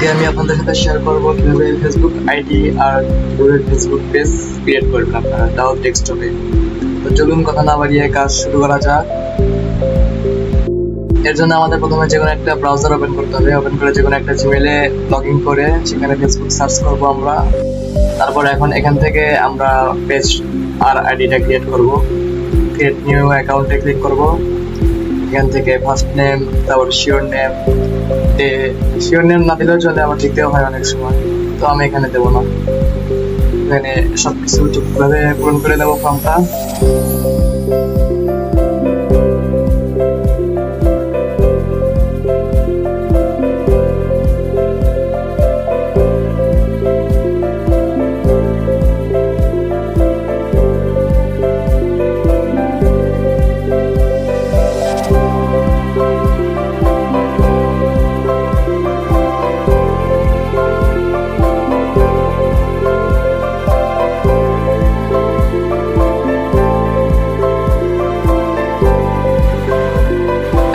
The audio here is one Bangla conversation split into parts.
আজকে আমি আপনাদের সাথে শেয়ার করবো কিভাবে ফেসবুক আইডি আর গুগল ফেসবুক পেজ ক্রিয়েট করবেন আপনারা, তাও ডেস্কটপে। তো চলুন কথা না বাড়িয়ে কাজ শুরু করা যাক। এর জন্য আমাদের প্রথমে যে কোনো একটা ব্রাউজার ওপেন করতে হবে। ওপেন করে যে কোনো একটা জিমেলে লগ ইন করে সেখানে ফেসবুক সার্চ করব আমরা। তারপর এখান থেকে আমরা পেজ আর আইডিটা ক্রিয়েট করব। ক্রিয়েট নিউ অ্যাকাউন্টে ক্লিক করব। এখান থেকে ফার্স্ট নেম, তারপর শিওর নেম না দিলেও চলে, আমার দিতেও হয় অনেক সময়, তো আমি এখানে দেবো না। এখানে সবকিছু ঠিকভাবে পূরণ করে দেবো ফর্মটা।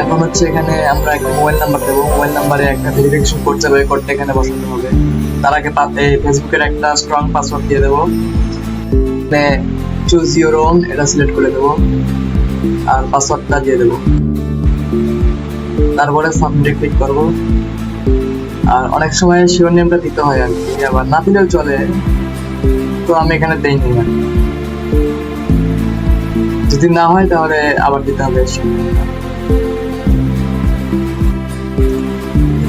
এখন হচ্ছে এখানে আমরা একটা মোবাইল নাম্বার দেবো। মোবাইল নাম্বারে একটা ভেরিফিকেশন কোড যাবে, কোডটা এখানে বসাতে হবে। তার আগে ফেসবুকের একটা স্ট্রং পাসওয়ার্ড দিয়ে দেবো। চুজ ইউর ওন এটা সিলেক্ট করে দেবো আর পাসওয়ার্ডটা দিয়ে দেবো। তারপরে সাবমিটে ক্লিক করবো। আর অনেক সময় শিওর নেমটা দিতে হয় আর কি, আবার না দিলেও চলে, তো আমি এখানে দেইনি না। যদি না হয় তাহলে আবার দিতে হবে।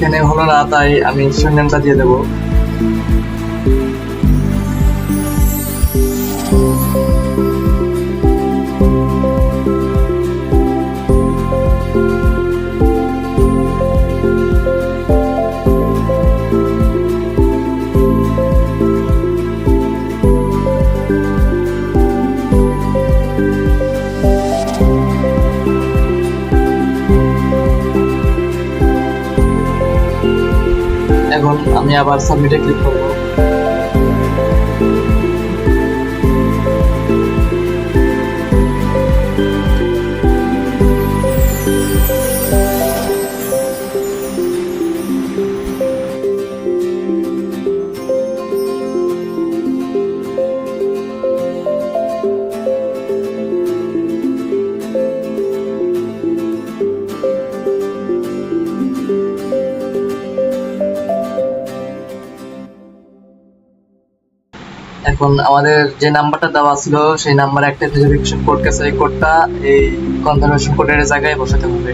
এখানে হলো না, তাই আমি শিওর নেমটা দিয়ে দেবো। এখন আমি আবার সাবমিটে ক্লিক করবো। এখন আমাদের যে নাম্বারটা দেওয়া ছিল সেই নাম্বারে একটা ভেরিফিকেশন কোড গেছে, এই কোডটা এই কনফার্মেশন কোডের জায়গায় বসাতে হবে।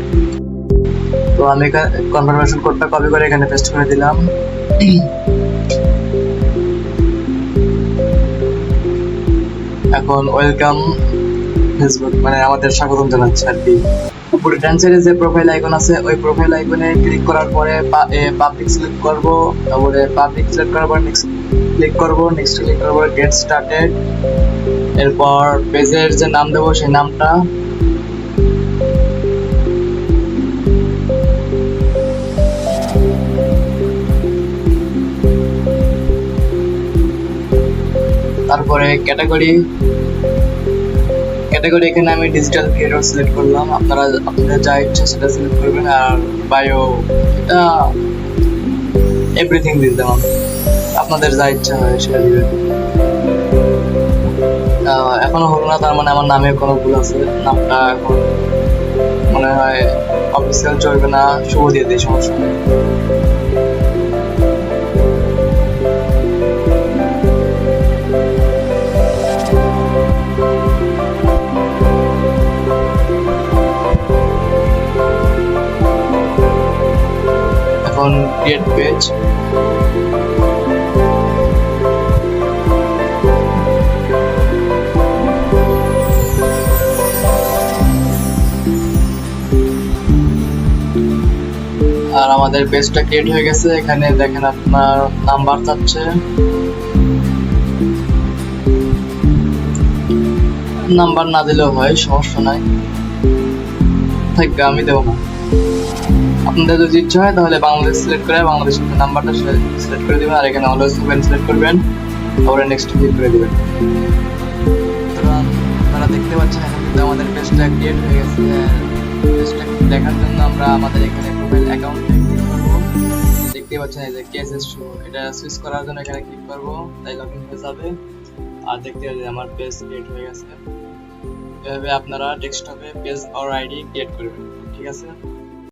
তো আমি কনফার্মেশন কোডটা কপি করে এখানে পেস্ট করে দিলাম। এখন ওয়েলকাম ফেসবুক মানে আমাদের স্বাগতম জানাচ্ছে আর কি। উপরে ডান সাইডে যে প্রোফাইল আইকন আছে ওই প্রোফাইল আইকনে ক্লিক করার পরে পাবলিক সিলেক্ট করব। তারপরে পাবলিক সিলেক্ট করার পর নেক্সট ক্লিক করব। নেক্সট ক্লিক করার পর গেট স্টার্টেড। এরপর পেজের যে নাম দেবো সেই নামটা, তারপরে ক্যাটাগরি এখানে আমি ডিজিটাল ক্রিয়েটর সিলেক্ট করলাম। আপনাদের যা ইচ্ছা সেটা সিলেক্ট করবেন। আর বায়ো এটা এভরিথিং দিয়ে দিলাম, আপনাদের যা ইচ্ছা হয় সেটা দিবেন। এখনো হলো না, তার মানে আমার নামে কোনো ভুল আছে। নামটা এখন মনে হয় অফিসিয়াল চলবে না, শুভ দিয়ে দিই, সমস্যা নেই। এখন ক্রিয়েট পেজ। আর আমাদের পেজটা ক্রিয়েট হয়ে গেছে। এখানে দেখেন আপনার নাম্বার চাচ্ছে, নাম্বার না দিলেও হয়, সমস্যা নাই, থাকবে, আমি দেবো না। আপনাদের যদি ইচ্ছা হয় তাহলে বাংলাদেশ সিলেক্ট করে বাংলাদেশের নাম্বারটা সিলেক্ট করে দিবেন। আর এখানে অলওয়েজ ওপেন সিলেক্ট করবেন, তারপরে নেক্সট ক্লিক করে দিবেন। সুতরাং আপনারা দেখতে পাচ্ছেন এখন কিন্তু আমাদের পেজটা ক্রিয়েট হয়ে গেছে। পেজটা দেখার জন্য আমরা আমাদের এখানে প্রোফাইল অ্যাকাউন্টে ক্লিক করব। দেখতে দেখতে পাচ্ছেন এই যে কেসেস শো, এটা সুইচ করার জন্য এখানে ক্লিক করব, তাই লগইন হয়ে যাবে। আর দেখতে পাচ্ছেন যে আমার পেজ ক্রিয়েট হয়ে গেছে। এভাবে আপনারা ডেস্কটপে পেজ অর আইডি ক্রিয়েট করবেন, ঠিক আছে।